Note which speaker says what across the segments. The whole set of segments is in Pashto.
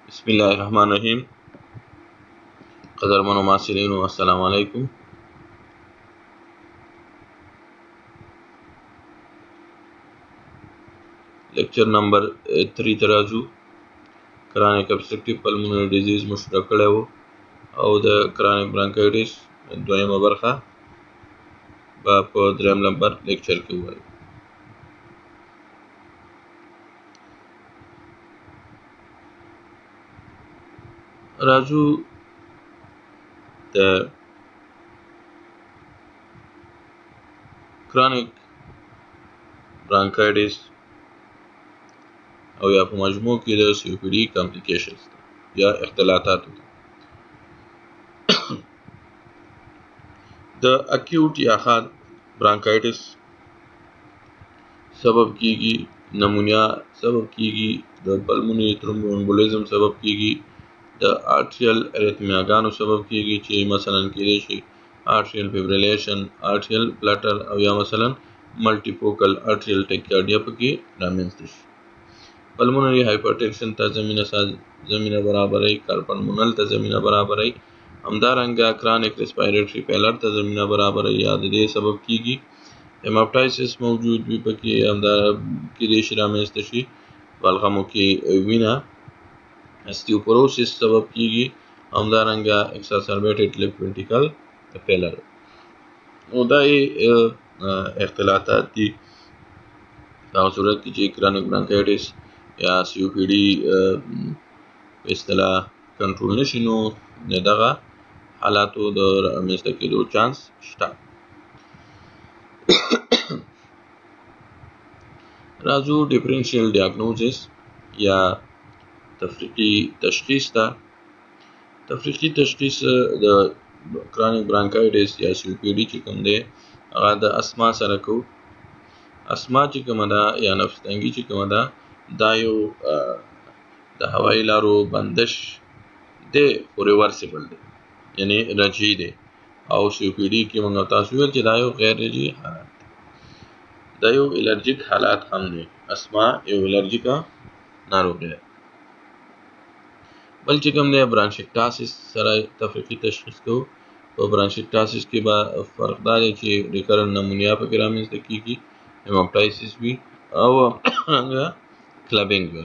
Speaker 1: बिस्मिल्लाहिर्रहमानिर्रहीम। क़दरमन मासिरीन अस्सलामु अलैकुम। लेक्चर नंबर 3 तराजू क्रानिक ऑब्स्ट्रक्टिव पल्मोनरी डिजीज़ मुश्तरक कړی و او د کرانیک برانکایټس دویمه برخه به په دریم نمبر لیکچر کې وایو. راجو د کرانیک برانکایټس او یا په مجموع کې د سی او پی ډي کمپلیکیشنز یا اختلاطات د اکیوټ یا خان برانکایټس سبب کیږي، نمونیا سبب کیږي، د پلمونری ترومبومبولیزم سبب کیږي، د آرټریل اریتمیاګانو سبب کیږي چې مثلا کېدای شي آرټریل فیبریلیشن، آرټریل فلټر او یا مثلا ملټي فوکل آرټریل ټیکارډیا پکې رامنځته شي. پلمونری هایپرټنشن ته زمینه برابرای، کارپلمونل ته زمینه برابرای، همدارنګه کرانیک ریسپایریټری فیلر ته زمینه برابرای یا د دې سبب کیږي. هیماپټایسس موجود وي پکې، همدا کېدای شي رامنځته شي. بلغمو کې وینه استیوپوروسس سبب کیږي، همدارنګه ایکساسربیټډ لیفټ وینټریکل فیلر. نو دا اختلاطات دي په صورت کې چې کرانیک برانکایټس یا سی او پی ډي په اصطلاح کنټرول نشي، نو دغه حالاتو د رامنځته کېدو چانس شته. راځو ډیفرنشیل ډیاګنوزس یا تفریقی تشخیص ته. تفریقی تشخیص د کرانیک برانکایټس یا سی او پی ډي چې کوم دی هغه د اسما سره کوو. اسما چې کومه ده یا نفس تنګي چې کومه ده، دا یو د هوایي لارو بندش دی خو ریورسیبل دی، یعنی رجعي دی. او سی او پی ډي کې موږ تاسو ویل چې دا یو غیر رجعي حالت دی، دا یو الرجیک حالات هم دی. اسما یو الرجیکا ناروغي ده. بل چې کوم دی برانشیکټاسس سره تفریقي تشخیص کوو. په برانشیکټاسس کې به فرق دا دی چې ریکرنټ نمونیا پکې رامنځته کیږي، هیماپټایسس وي او کلبینګ وي.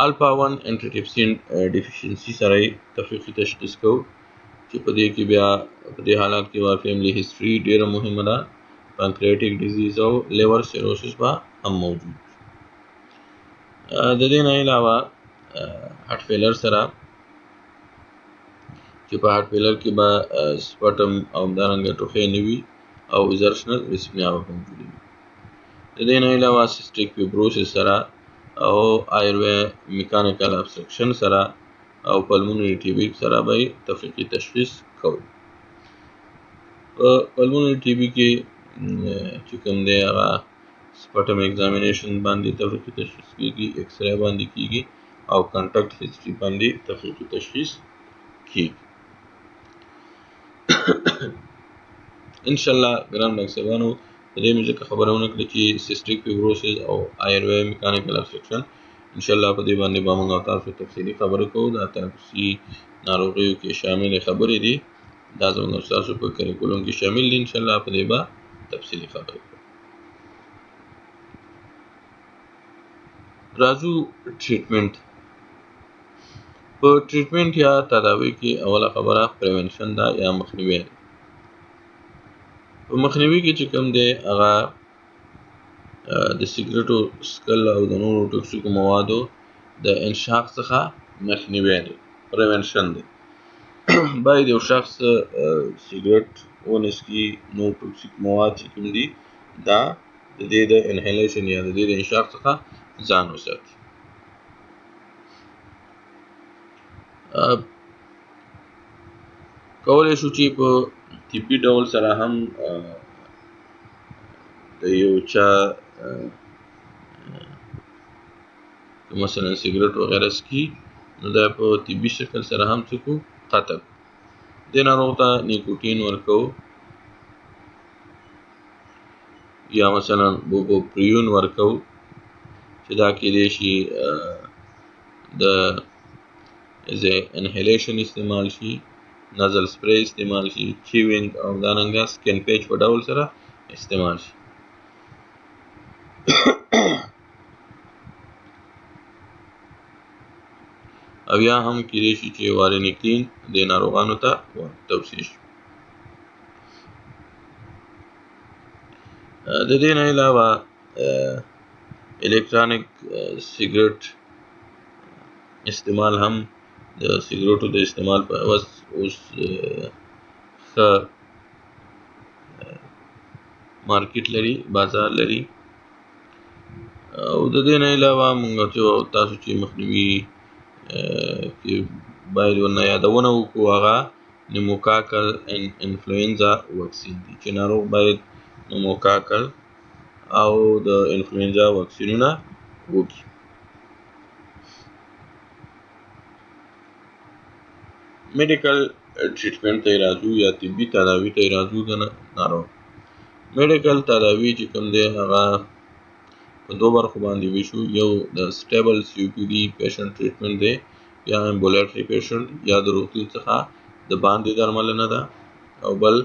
Speaker 1: الفا 1 انټیټریپسین ډیفیشنسي سره تفریقي تشخیص کوو چې په دې کې بیا په دې حالات کې به فیملی هیستوري ډیره مهمه ده. پانکریاټیک ډیزیز او لیور سیروسس به هم موجود. د دې نه علاوه هارت فیلر سره چې په هارت فیلر کې به سپټم او همدارنګه ټوخی نه وي او ایزرشنل ریسپنیا به موجود وي. د دې نه علاوه سیسټیک فیبروسس سره او آیروي میکانیکل ابسټرکشن سره او پلمونری ټي بي سره به تفریقي تشخیص کوو. په پلمونری ټي بي کې چې کوم دی هغه سپټم ایگزامینیشن باندې تفریقي تشخیص کیږي، ایکس رے باندې کیږي او کانټاکټ هیستوري باندې تفریقي تشخیص کیږي. ان شاء الله ګران مکسبانو د دې مې خبرونه کړې چې سیسټیک فیبروسس او آیروي میکانیکل ابسټرکشن ان شاء الله په دې باندې به موږ تاسو تفصیلی خبرې کوو. دا تنفسي ناروغیو کې شامل خبرې دي، دا زموږ تاسو په کریکولم کې شامل دي. ان شاء الله په دې به تفصیلی خبرې کوو. راځو ټریټمنټ. په ټریټمنټ یا تداوی کې اوله خبره پریونشن ده یا مخنیوی ده. په مخنیوي کې چې کوم دی هغه د سیګریټو سکل او د نورو ټوکسیکو موادو د انشاق څخه مخنیوی دی، پریونشن دی. باید یو شخص سیګریټ ونسکي، نور ټوکسیک مواد چې کوم دي دا د دې د انهیلیشن یا د دې د انشاق څخه ځان وساتي. کولی شو چې په طبي ډول سره هم د یو چا مثلا سیګریټ وغیره سکي، نو دا په طبي شکل سره هم څه کو قطع. دې ناروغ ته نیکوټین ورکو یا مثلا بوبوپریون ورکو چې دا کېدای شي د انهیلیشن استعمال شي، نزل سپری استعمال شي، چیوینګ او دارنګه سکن پیچ په ډول سره استعمال شي. او یا هم کېدای شي چې وارنیکلین د ناروغانو ته توصیه شي. د دې نه علاوه الکترونیک سیګریټ استعمال هم د سیګریټو د استعمال په عوض اوس ښه مارکیټ لري، بازار لري. او د دې نه علاوه موږ تاسو چې مخنیوي کې باید ورنه یادونه وکړو هغه نیموکاکل انفلوئنزا واکسین دی چې ناروغ باید نیموکاکل او د انفلوئنزا واکسینونه وکړي. میډیکل ټریټمنټ ته راځو یا طبي تداوي ته راځو د ناروغ. میډیکل تداوي چې کوم دی هغه په دوه برخو باندې ویشو. یو د سټیبل سی او پی ډي پیشنټ ټریټمنټ دی یا امبولیټري پیشنټ یا د روغتون څخه د باندې درملنه ده، او بل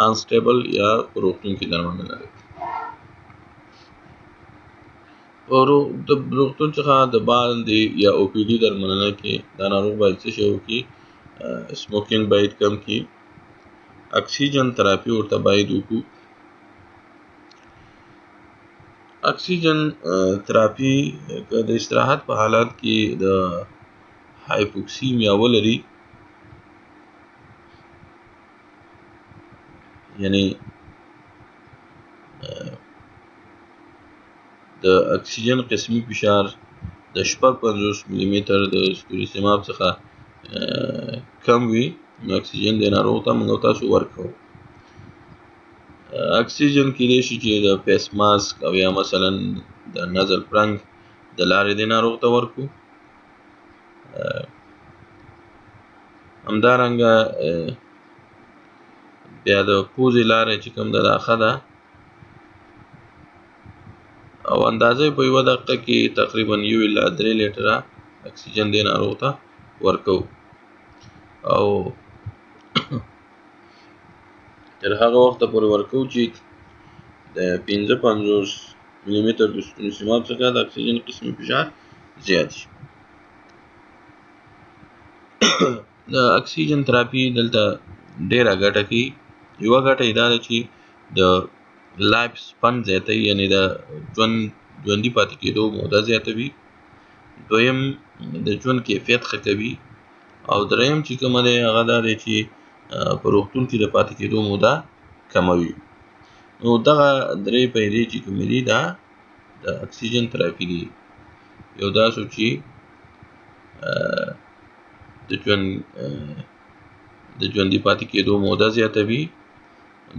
Speaker 1: انسټیبل یا روغتون کې درملنه ده. او د روغتون څخه د باندې یا او پی ډي درملنه کې دا ناروغ باید څه شی وکړي؟ سموکینګ باید کم کړي، اکسیجن تراپي ورته باید وکړو. اکسیجن تراپي د استراحت په حالات کې د هایپوکسیمیا ولري، یعنی د اکسیجن قسمی فشار د 56 ملي متر د سټوریسیماب څخه کم وي، نو اکسیجن د ناروغ ته موږ تاسو ورکوو. اکسیجن کېدای شي چې د فیس ماسک او یا مثلا د نزل پرنګ د لارې د ناروغ ته ورکو. همدارنګه بیا د پوزې لاره چې کوم ده دا ښه ده، او اندازه په یوه دقیقه کې تقریبا 1 الی 3 لیټره اکسیجن د ناروغ ته ورکوو. او تر هغه وخته پورې ورکوو چې د 55 ملي متر د سټوریسیماب څخه د اکسیجن قسمي فشار زیات شي. د اکسیجن تراپي دلته ډیره ګټه کوي. یوه ګټه یې دا ده چې د لایف سپن زیاتوي، یعنی د ژوندي پاتې کېدو موده زیاتوي. دویم د ژوند کیفیت ښه کوي. او دریم چې کومه دی هغه دا دی چې په روغتون کې د پاتې کېدو موده کموي. نو دغه درې فایدې چې کومې دي دا د اکسیجن تراپي دي. یو دا شو چې د ژوندي پاتې کېدو موده زیاتوي.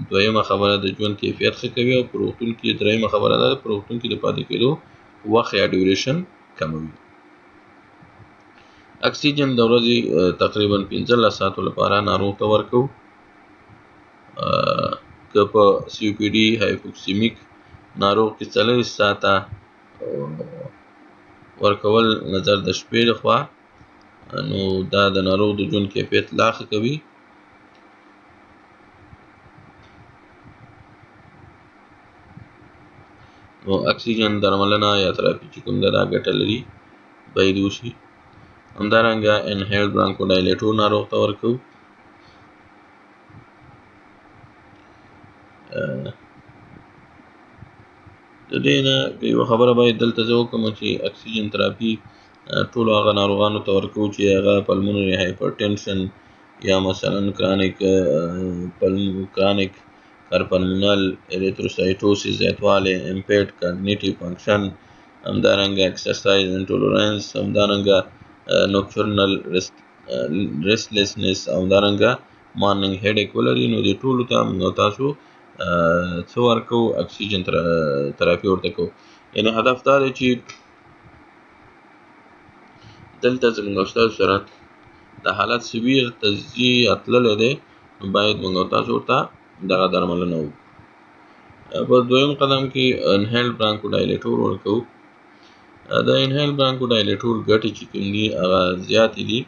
Speaker 1: دویمه خبره د ژوند کیفیت ښه کوي. او په روغتون کې دریمه خبره ده په روغتون کې د پاتې کېدو وخت یا ډیوریشن کموي. اکسیجن د ورځې تقریبا 15 ساعتو لپاره ناروغ ته ورکوو. که په سی او پی ډي هایپوکسیمیک ناروغ کې 40 ساعته ورکول نظر د شپې لخوا، نو دا د ناروغ د ژوند کیفیت لا ښه کوي. نو اکسیجن درملنه یا تراپي چې کوم ده دا ګټه لري، باید وشي. همدارنګه انهیل برانکو ډایلیټور ناروغ ته ورکوو. د دې نه یوه خبره باید دلته زه وکړم چې اکسیجن تراپي ټولو هغه ناروغانو ته ورکوو چې هغه پلمونري هایپرټنشن یا مثلا کرانیک کارپلمونل اریتروسایټوسس زیاتوالی، امپیرډ کاګنیټیو فنکشن، همدارنګه ایکسرسایز انټولرنس، همدارنګه نوکچورنل ریسټلیسنس، همدارنګه مارننګ هیډیک ولري. نو دې ټولو ته موږ تاسو څه ورکوو؟ اکسیجن تراپي ورته کوو. یعنې هدف دا دی چې دلته زموږ او ستاسو سره د حالت سویر ته ځي یا تللی دی، نو باید موږ او تاسو ورته دغه درملنه وکړو. په دویم قدم کې انهیل برانکو ډایلیټور ورکوو. د انهیل برانکوډایلیټور ګټې چې کوم دي هغه زیاتې دي،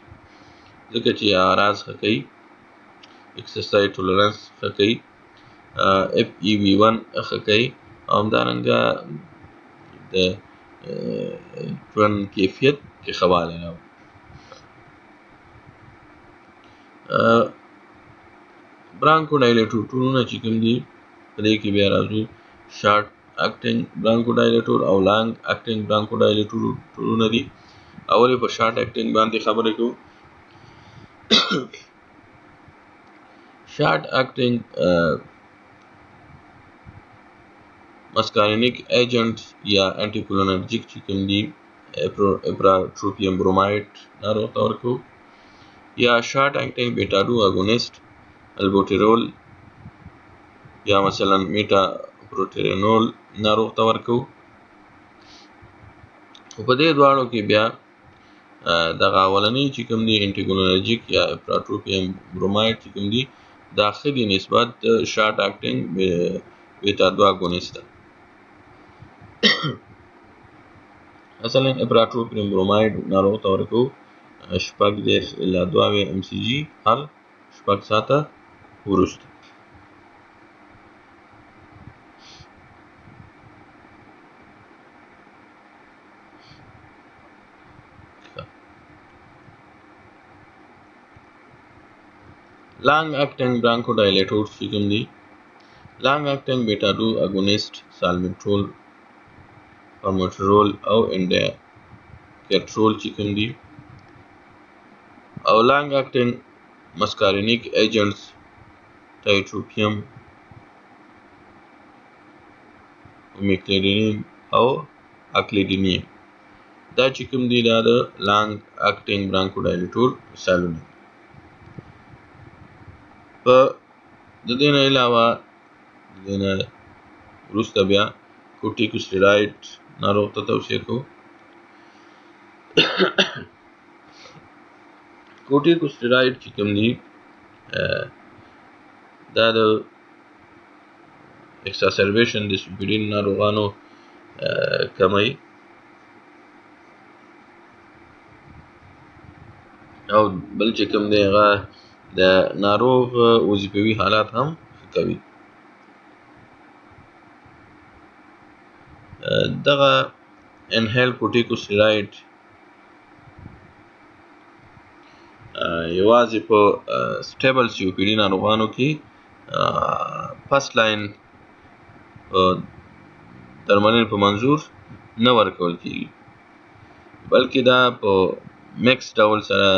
Speaker 1: ځکه چې اعراض ښه کوي، اکسرسایز ټولرنس ښه کوي، FEV1 ښه کوي، او همدارنګه د ژوند کیفیت کې ښه والی راوړي. برانکوډایلیټورونه چې کوم دي په دې کې بیا راځو شارټ اکټینګ برانکوډایلیټور او لانګ اکټینګ برانکوډایلیټورونه دي. اول په شارټ اکټینګ باندې خبرې کوو. شارټ اکټینګ مسکارینیک ایجنټ یا انټیکولینرجیک چې کوم دي اپراتروپیم برومایډ ناروغ ته ورکوو، یا شارټ اکټینګ بیټا 2 اګونیسټ البوټیرول یا مثلا میټا پروټرینول ناروغ ته ورکوو. په دې دواړو کې بیا دغه اولنی چې کوم دي انټیکولینرجیک یا اپراتروپیم برومایډ چې کوم دي دا ښه دي نسبت شارټ اکټینګ بیټا 2 اګونیسټ ته. مثلا اپراتروپیم برومایډ ناروغ ته ورکوو 6 الی 2 mcg هر 6 ساعته وروسته. لانګ اکټینګ برانکوډایلیټورز چې کوم دي لانګ اکټینګ بیټا 2 اګونیسټ سالمنټرول، فارموټرول او انډاکیټرول چې کوم دي، او لانګ اکټینګ مسکارینیک ایجنټس ټایټروپیم، اومیکلیډینیم او اکلیډینیم دا چې کوم دي دا د لانګ اکټینګ برانکوډایلیټور مثالونه دي. په د دې نه علاوه د دې نه وروسته بیا کورټیکوسټیراید ناروغ ته توصیه کوو. کورټیکوسټیراید چې کوم دي دا د اکساسربیشن د سپیډین ناروغانو کموي او بل چې کوم دی هغه د ناروغ وظیفوي حالات هم ښه کوي. دغه انهیل کورټیکوسټیراید یوازې په سټیبل COPD ناروغانو کې فرست لاین درملنې په منظور نه ورکول کېږي، بلکې دا په میکس ډول سره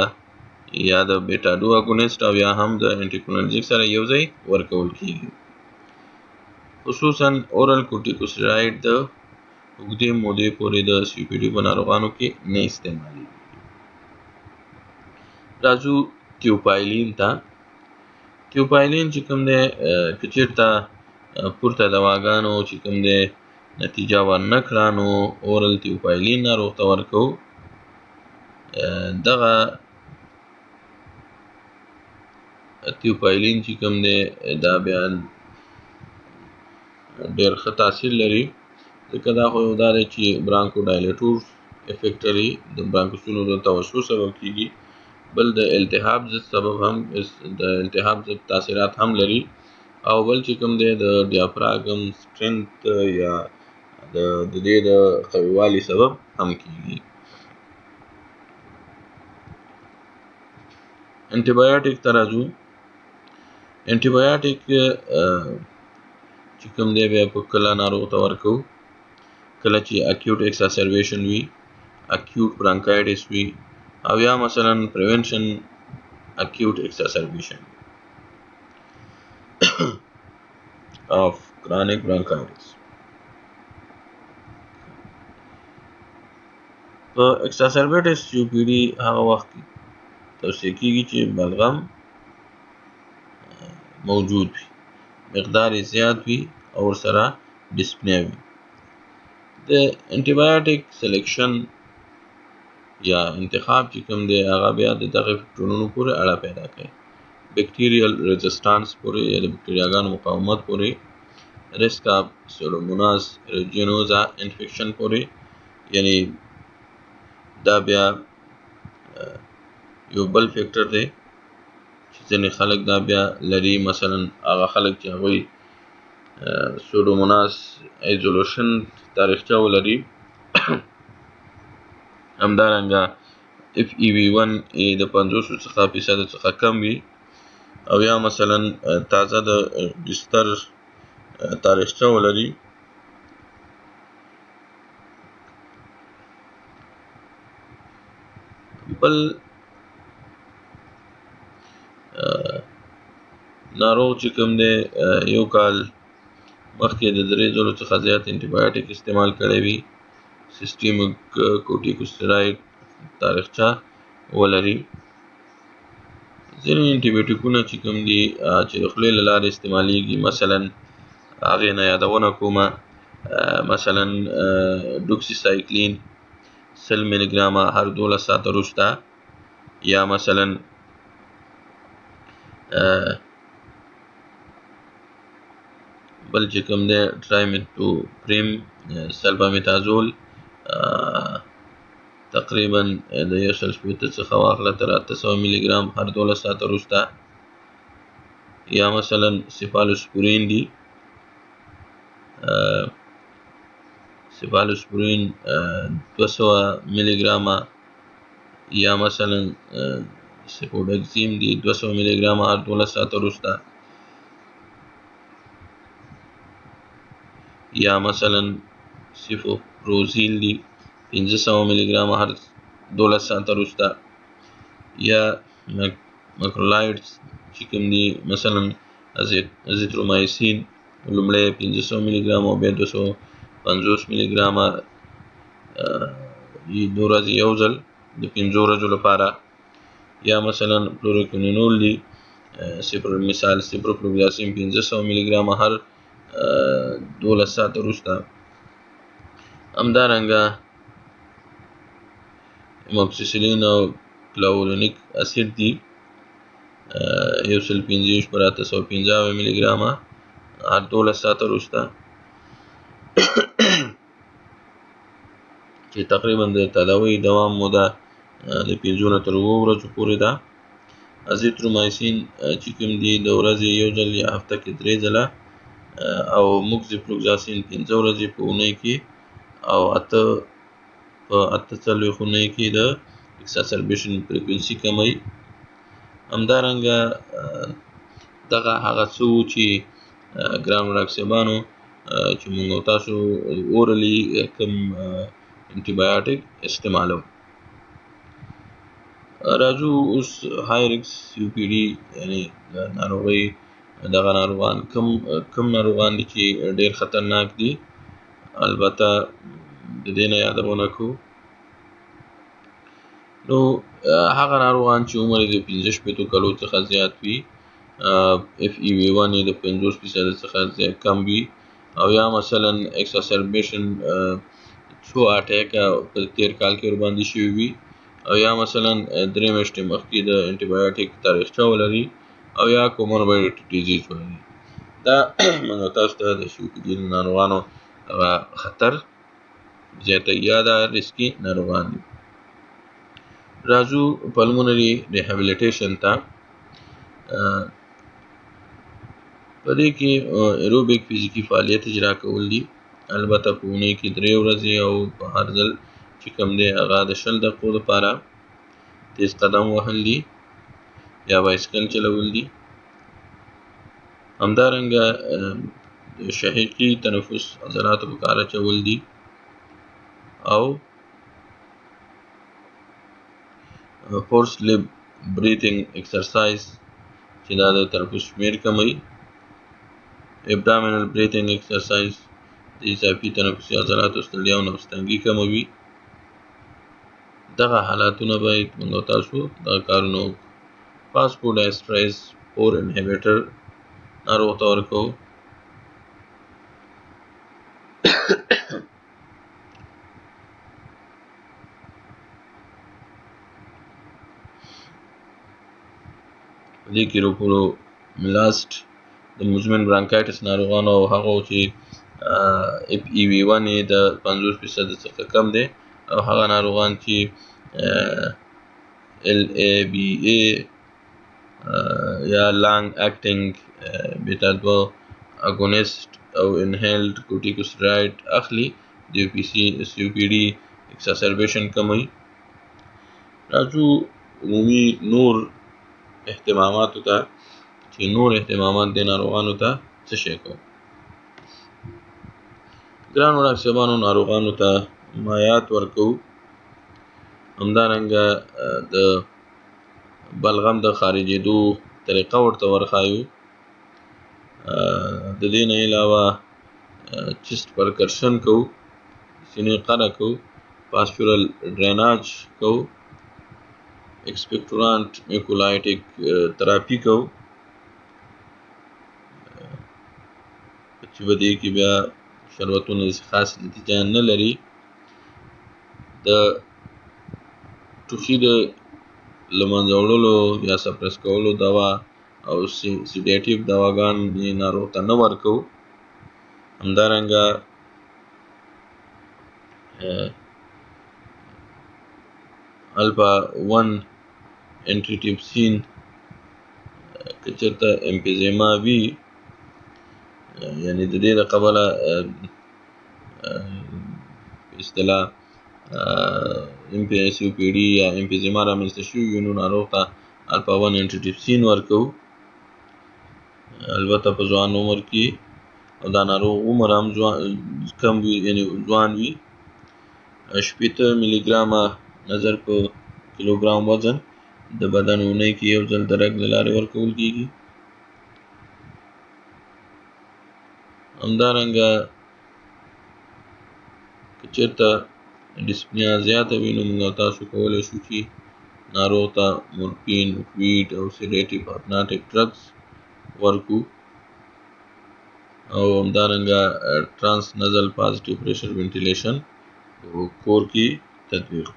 Speaker 1: یا د بیټا 2 اګونیسټ او یا هم د انټیکولینرجیک سره یو ځای ورکول کېږي. خصوصا اورل کورټیکوسټیراید د اوږدې مودې پورې د COPD په ناروغانو کې نه استعمالیږي. راځو تیوپایلین ته. تیوپایلین چې کوم دی که چېرته پورته دواګانو چې کوم دی نتیجه ورنه کړه نو اورل تیوپایلین ناروغ ته ورکوو. دغه تیوپایلین چې کوم دی دا بیا ډېر ښه تاثیر لري، ځکه دا خو یو دا دی چې برانکوډایلیټور افیکټ لري، د برانکوسونو د توسع سبب کېږي، بل د التهاب ضد سبب هم د التهاب ضد تاثیرات هم لري، او بل چې کوم دی د ډیافراګم سټرنث یا د دې د قوي والي سبب هم کېږي. انټي بایوټیک ته راځو. انټي بایوټیک چې کوم دی بیا په کله ناروغ ته ورکوو کله چې اکیوټ ایکساسربیشن وي، اکیوټ برانکایټس وي، او یا مثلا پریونشن اکیوټ ایکساسربیشن of chronic bronchitis. په exacerbated COPD هغه وخت کې توصیه کېږي چې بلغم موجود وي، مقدار یې زیات وي او ورسره ډسپنیا وي. د انټي بایوټیک سلیکشن یا انتخاب چې کوم دی هغه بیا د دغه فکټورونو پورې اړه پیدا کوي، بیکټیریل ريزسټانس پورې یا د بکټریاګانو مقاومت پورې، ریسک اف سودوموناس ایریجینوزا انفیکشن پورې، یعنی دا بیا یو بل فیکټر دی چې ځینې خلک دا بیا لري، مثلا هغه خلک چې هغوی سودوموناس ایزولوشن تاریخچه ولري. همدارنګه FEV1 د 50% څخه کم وي، او یا مثلا تازه د بستر تاریخچه ولري. بل ناروغ چې کوم دی یو کال مخکې د 3 ځلو څخه زیات انټي بایوټیک استعمال کړی وي، سیسټیمک کورټیکوسټیراید تاریخچه ولري. ځینې انټي بایوټیکونه چې کوم دي چې د خولې له لارې استعمالیږي، مثلا هغې نه یادونه کومه مثلا ډوکسیسایکلین 100 ملي ګرامه هر 12 ساعته وروسته، یا مثلا بل چې کوم دی ټرایمیتوپریم سلفامیتازول تقریبا د 160 څخه واخله تر 800 ملي ګرام هر 12 ساعته وروسته، یا مثلا سیفالوسپورین دی سیفالوسپورین 200 ملي ګرامه، یا مثلا سیفوډکسیم دی 200 ملي ګرامه هر 12 ساعته وروسته، یا مثلا سیفوپروزیل دی 500 ملي ګرامه هر 12 ساعته وروسته، یا مکرولایډز چې کوم دي مثلا ازیترومایسین لومړی 500 ملي ګرامه او بیا 250 ملي ګرامه د ورځې یو ځل د 5 ورځو لپاره، یا مثلا فلوروکینینول دی مثال سیپروفلوکساسین 500 ملي ګرامه هر 12 ساعته وروسته. همدارنګه اموکسیسیلین او کلاولونیک اسید دی 125/850 ملي ګرامه هر 12 ساعته وروسته، چې تقریبا د تداوی دوام موده د 5 نه تر 7 ورځو پورې ده. ازیترومایسین چې کوم دی د ورځې یو ځل یا هفته کې 3 ځله، او موکسیفلوکساسین 5 ورځې په اونۍ کې، او 8 په 48 اونۍ کې د اکساسربیشن فریکوینسي کموي. همدارنګه دغه هغه څه وو چې ګران راکسیبانو چې موږ او تاسو اورلی کوم انټي بایوټیک استعمالو. راځو اوس های ریکس COPD یعنی ناروغۍ دغه ناروغان کم ناروغان دي چې ډېر خطرناک دي. البته د دې نه یادونه کوو نو هغه ناروغان چې عمر یې د 15 کالو څخه زیات وي، FEV1 یې د 50% څخه زیات کم وي، او یا مثلا اکساسربیشن څو اټیکه په تیر کال کې ورباندې شوي وي، او یا مثلا 3 میاشتې مخکې د انټي بایوټیک تاریخچه ولري، او یا کوموربیډ ډیزیز ولري. دا موږ تاسو ته د COPD ناروغانو خطر زیاتوي یا د ریسکي ناروغان دي. راځو پلمونري ریهابیلیټیشن ته. په دې کې ایروبیک فزیکي فعالیت اجرا کول دي، البته په اونۍ کې 3 ورځې، او په هر ځل چې کوم دی هغه د 20 دقیقو لپاره تیز قدم وهل دي یا بایسکل چلول دي. همدارنګه شهیقي تنفس عضلاتو په کار اچول دي، او فورس لب بریتنګ ایکسرسایز چې دا د تنفس شمیر کموي. ابډامینل بریتنګ ایکسرسایز د اضافي تنفسي عضلاتو ستړیا او نفس تنګي کموي. دغه حالاتونه باید موږ تاسو دغه کارونه فاسفوډایسترایز 4 انهیبیټر ناروغ ته ورکوو. په دې کې روپورومیلاست د مزمن برانکایټس ناروغانو او هغو چې FEV1 یې د 50% څخه کم دی، او هغه ناروغان چې LABA یا لانګ اکټینګ بیتا 2 اګونست او انهیلډ کورټیکوستراید اخلي د COPD ایکساسربیشن کموي. راځو عمومي نور اهتماماتو ته چې نور اهتمامات د ناروغانو ته څه شی کوي. ګرانو ډاکټر صاحبانو ناروغانو ته مایعات ورکوو، همدارنګه د بلغم د خارجېدو طریقه ورته ورښایو. د دې نه علاوه چست پرکرشن کوو، سینې قره کوو، پاسچورل ډریناج کوو، ایکسپیکټورانټ میکولایټیک تراپي کوو چې په دې کې بیا شربتونه خاص نتیجه نه لري. د ټوخي د له منځه وړلو یا سپرس کولو دوا او سیډیټیو دواګانې ناروغ ته نه ورکوو. همدارنګه الفا 1 انټیټیپسین که چېرته امفیزیما وي، یعنې د دې د قبله په اصطلاح COPD یا امفیزیما رامنځته شوي وي، نو ناروغ ته الفا 1 انټیټیپسین ورکوو. البته په ځوان عمر کې او دا ناروغ عمر هم کم وي، یعنې ځوان وي. 80 ملي ګرامه نظر په کیلوګرام وزن د بدن اونۍ کې یو ځل د رګ له لارې ورکول کېږي. همدارنګه که چېرته ډسپنیا زیاته وي، نو موږ تاسو کولی شو چې ناروغ ته مورفین، اوپویډ او سیډیټیو هپناټک ډرګز ورکو، او همدارنګه ټرانس نزل پازیټیو پریشر وینټیلیشن کور کې تطبیق.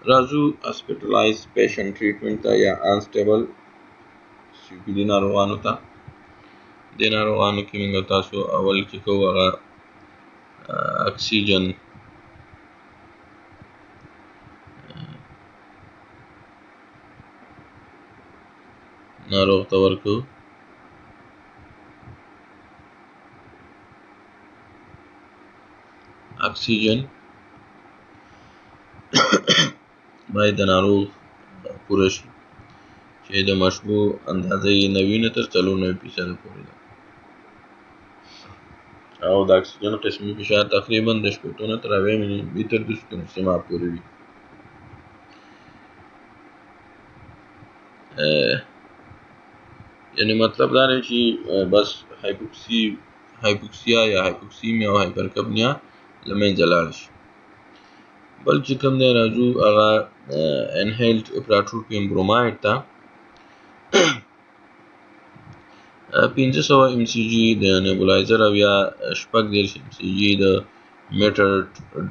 Speaker 1: راځو هاسپیټلایز پیشنټ ټریټمنټ ته یا انسټیبل COPD ناروغانو ته. دې ناروغانو کې موږ تاسو اول کې کوو هغه اکسیجن ناروغ ته ورکوو. اکسیجن باید د ناروغ پوره شي چې د مشبوع اندازه یې 90 نه تر 94% پورې ده، او د اکسیجن قسمي فشار تقریبا د 80 نه تر 80 ملي متر د سکون سیما پورې وي. یعنی مطلب دا دی چې بس هایپوکسیا یا هایپوکسیمیا او هایپرکپنیا له منځه لاړ شي. بل چې کوم دی راځو هغه انهیلډ پراټروپیم بروماید ته. 500 mcg د نیبولایزر او یا 30 mcg د میټر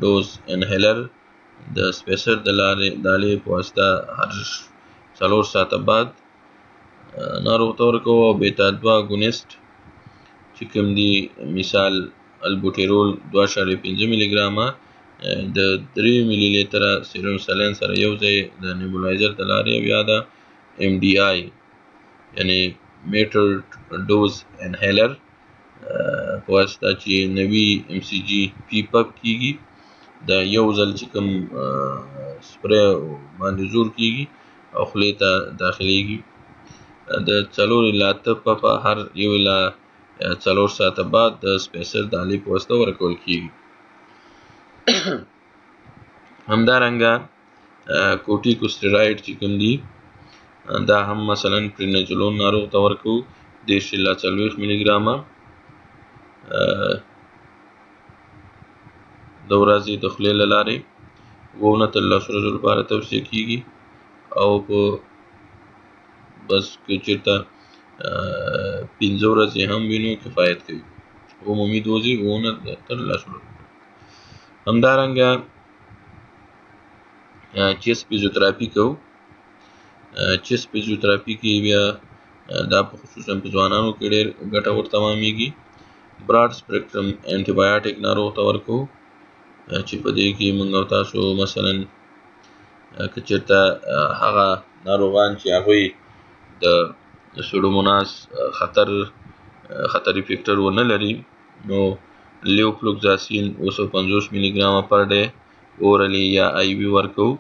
Speaker 1: ډوز انهیلر د سپیسر د لارې په واسطه هر 4 ساعته بعد ناروغ ته ورکوو. او بیتا 2 اګونست چې کوم دي مثال البوټیرول 2.5 ملي ګرامه د 3 ملي لیتره سیروم سلین سره یو ځای د نیبولایزر د لارې او یا د MDI یعنی میټر ډوز انهیلر په واسطه چې 90 mcg پی پک کیږي. دا یو ځل چې کوم سپری باندې زور کیږي او خولې ته داخلیږي. د 4 الی 8 پفه هر 1 الی 4 ساعته بعد د سپیسر د آلې په واسطه ورکول کیږي. همدارنګه کورټیکوستیرایډ چې کوم دي دا هم مثلا پرینزولون ناروغ ته ورکوو 10 الی 40 ملي ګرامه د ورځې د خولې له لارې 2 تر 10 ورځو لپاره توصیه کیږي. او په بس که چېرته 15 ورځې هم وي نو کفایت کوي. عمومي دوز یې 2 تر 10 ورځو. همدارنګه چیست فیزیوتراپي کوو. چیست فیزیوتراپي کې بیا دا په خصوصا په ځوانانو کې ډېر ګټور تمامېږي. براډ سپیکټرم انټي بایوټیک ناروغ ته ورکوو چې په دې کې موږ او تاسو مثلا که چېرته هغه ناروغان چې هغوی د سوډوموناس خطري فیکټر ونه لري نو لیوفلوکزاسین 250 ملي ګرامه پر ډے اورلی یا آی وي ورکوو.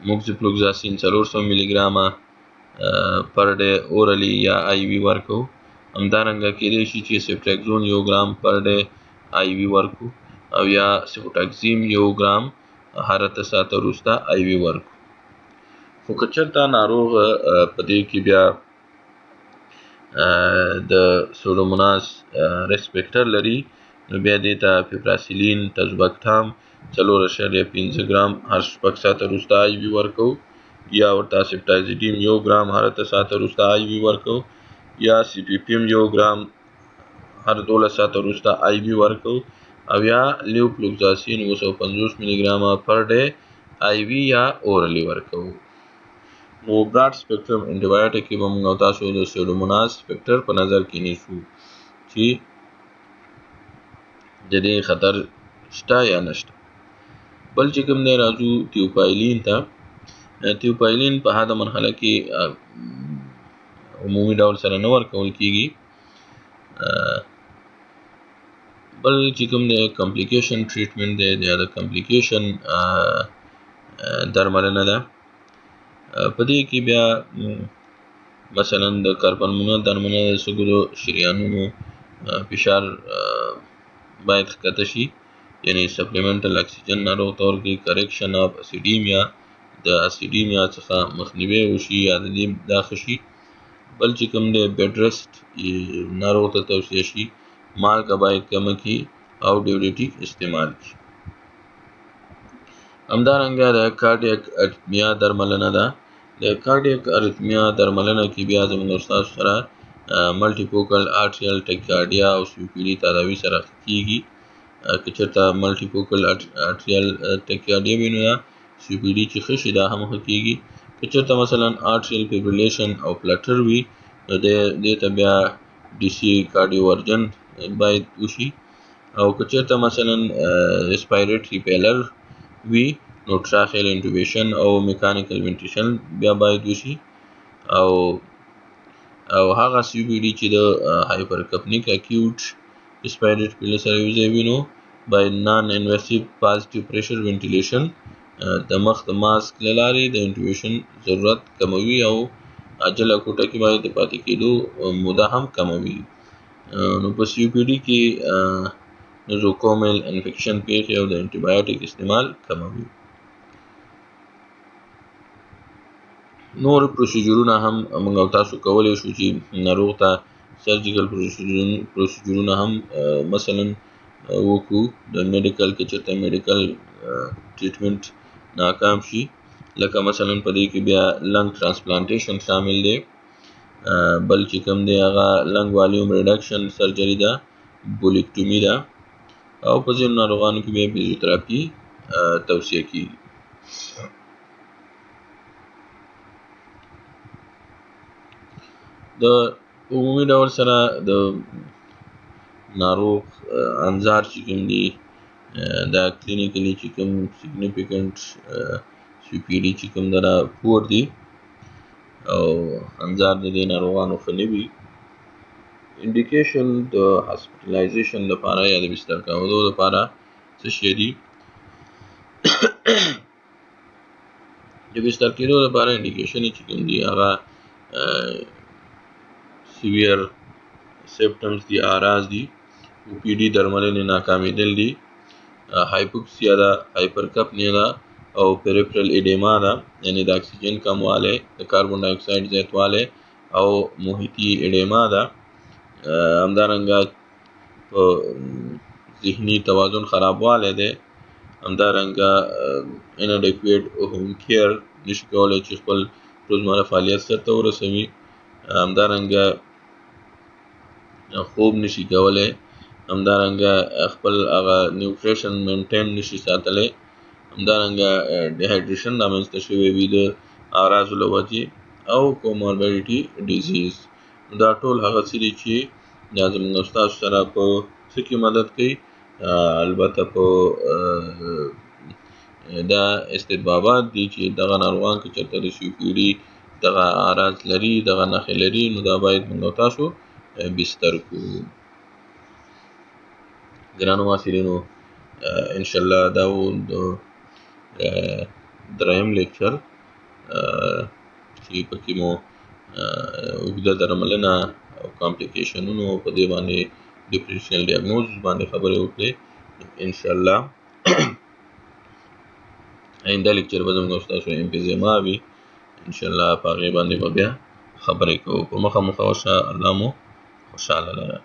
Speaker 1: موکسیفلوکزاسین 400 ملي ګرامه پر ډے اورلی یا آی وي ورکوو. همدارنګه کېدای شي چې سیفټریکزون 1 ګرام پر ډے آی وي ورکوو او یا سیفوټاکزیم 1 ګرام هر 8 ساعته وروسته آی وي ورکوو. خو که چېرته ناروغ په دې کې بیا د سوډوموناس ریسک فیکټر لري نو بیا دې ته فیپراسیلین تزوبکتام 4.5 ګرام هر 6 ساعته وروسته آی وي ورکوو یا ورته سیفټازیډیم 1 ګرام هر 8 ساعته وروسته آی وي ورکوو یا سی پی پی ایم 1 ګرام هر 12 ساعته وروسته آی وي ورکوو او یا لیوفلوکزاسین 250 ملي ګرامه پر ډے آی وي یا اورلی ورکوو. نو براډ سپیکټرم انټي بایوټیک کې به موږ او تاسو د سوډوموناس فیکټر په نظر کې نیسو چې د دې خطر شته یا نشته. بل چې کوم دی راځو تیوپایلین ته. تیوپایلین په هغه مرحله کې عمومي ډول سره نه ورکول کېږي. بل چې کوم دی کمپلیکیشن ټریټمنټ دی یا د کمپلیکیشن درملنه ده. په دې کې بیا مثلا د کارپلمونر درملنه د سږو شریانونو فشار باید ښکته شي یعنی سپلیمنټل اکسیجن ناروغ ته ورکړي. کریکشن اف اسیډیمیا د اسیډیمیا څخه مخنیوی وشي یا د دې دا ښه شي. بل چې کوم دی بیډ ریسټ ناروغ ته توصیه شي. مالګه باید کمه کړي او ډیورېټیک استعمال کړي. همدارنګه د کارډیاک ارتمیا درملنه ده. د کارډیاک ارتمیا درملنه کې بیا زموږ استاد سره ملټي فوکل آرټریل ټیکارډیا او سی پی ډي تداوی سره کیږي. که چېرته ملټي فوکل آرټریل ټیکارډیا وي نو یا سی پی ډي چې ښه شي دا هم ښه کیږي. که چېرته مثلا آرټریل فیبریلیشن او فلټر وي نو دې ته بیا ډي سی کارډیوورجن باید وشي. او که چېرته مثلا ریسپایریټري فیلر وي نو ټراخیل انټوبیشن او میکانیکل وینټیشن بیا باید وشي. او هغه سی پی ډي چې د هایپرکپنیک اکیوټ ریسپایریټري فیلر سره یوځای وي نو باید نان انویسیو پازیټیو پریشر وینټیلیشن د مخ د ماسک له لارې د انټوبیشن ضرورت کموي او عاجله کوټه کې باید د پاتې کېدو موده هم کموي. نو په سی پی ډي کې نوزوکومل انفیکشن پیښې او د انټي بایوټیک استعمال کموي. نور پروسیجرونه هم موږ او تاسو کولی شو چې ناروغ ته سرجیکل پروسیجرونه هم مثلا وکړو. د میډیکل که چېرته میډیکل ټریټمنټ ناکام شي لکه مثلا په دې کې بیا لنګ ټرانسپلانټیشن شامل دی. بل چې کوم دی هغه لنګ والیوم ریډکشن سرجري ده، بولیکټومي ده او په ځینو ناروغانو کې بیا فزیوتراپي توصیه کیږي. د عمومي ډول سره د ناروغ انظار چې کوم دي دا کلینیکلی چې کوم سیګنیفیکنټ سی پی ډي چې کوم دا پور دي او انظار د دې ناروغانو ښه نه وي. انډیکیشن د هاسپټلایزیشن لپاره یا د بستر کولو لپاره څه شی دي؟ د بستر کېدو لپاره انډیکیشن چې کوم دي هغه سیویر سیمپټمز دي، اعراض دي. او پی ډي درملنې ناکامېدل دي، هایپوکسیا ده، هایپرکپنیا ده او پیریفرل ایډیما ده یعنی د اکسیجن کموالی، د کاربن ډای اکساید زیاتوالی او محیطي ایډیما ده. همدارنګه په ذهني توازن خرابوالی دی. همدارنګه انډیکویټ هوم کیر نشي کولی چې خپل روزمره فعالیت سرته ورسوي. همدارنګه خوب نشي کولی. همدارنګه خپل هغه نیوټریشن مینټین نشي ساتلی. همدارنګه ډیهایډریشن رامنځته شوی وي د اعراضو له وجې او کوموربیډیټي ډیزیز دا ټول هغه څه دي چې دا زموږ ستاسو سره په څه کې مدد کوي، البته په دا استطبابات دي چې دغه ناروغان که چېرته د COPD دغه اعراض لري، دغه نښې لري، نو دا باید موږ او تاسو بستر کړو. ګرانو محصلینو، انشاءالله دا و د دریم لیکچر چې پکې مو اوږده درملنه او کامپلیکیشنونو په دې باندې ډیفرنشیل ډیاګنوز باندې خبرې وکړې. انشاءالله آینده لیکچر به زموږ ستاسو امفیزیما وي، انشاءالله په هغې باندې به بیا خبرې کوو. په مخه مو ښه وشه، الله مو خوشحاله لره.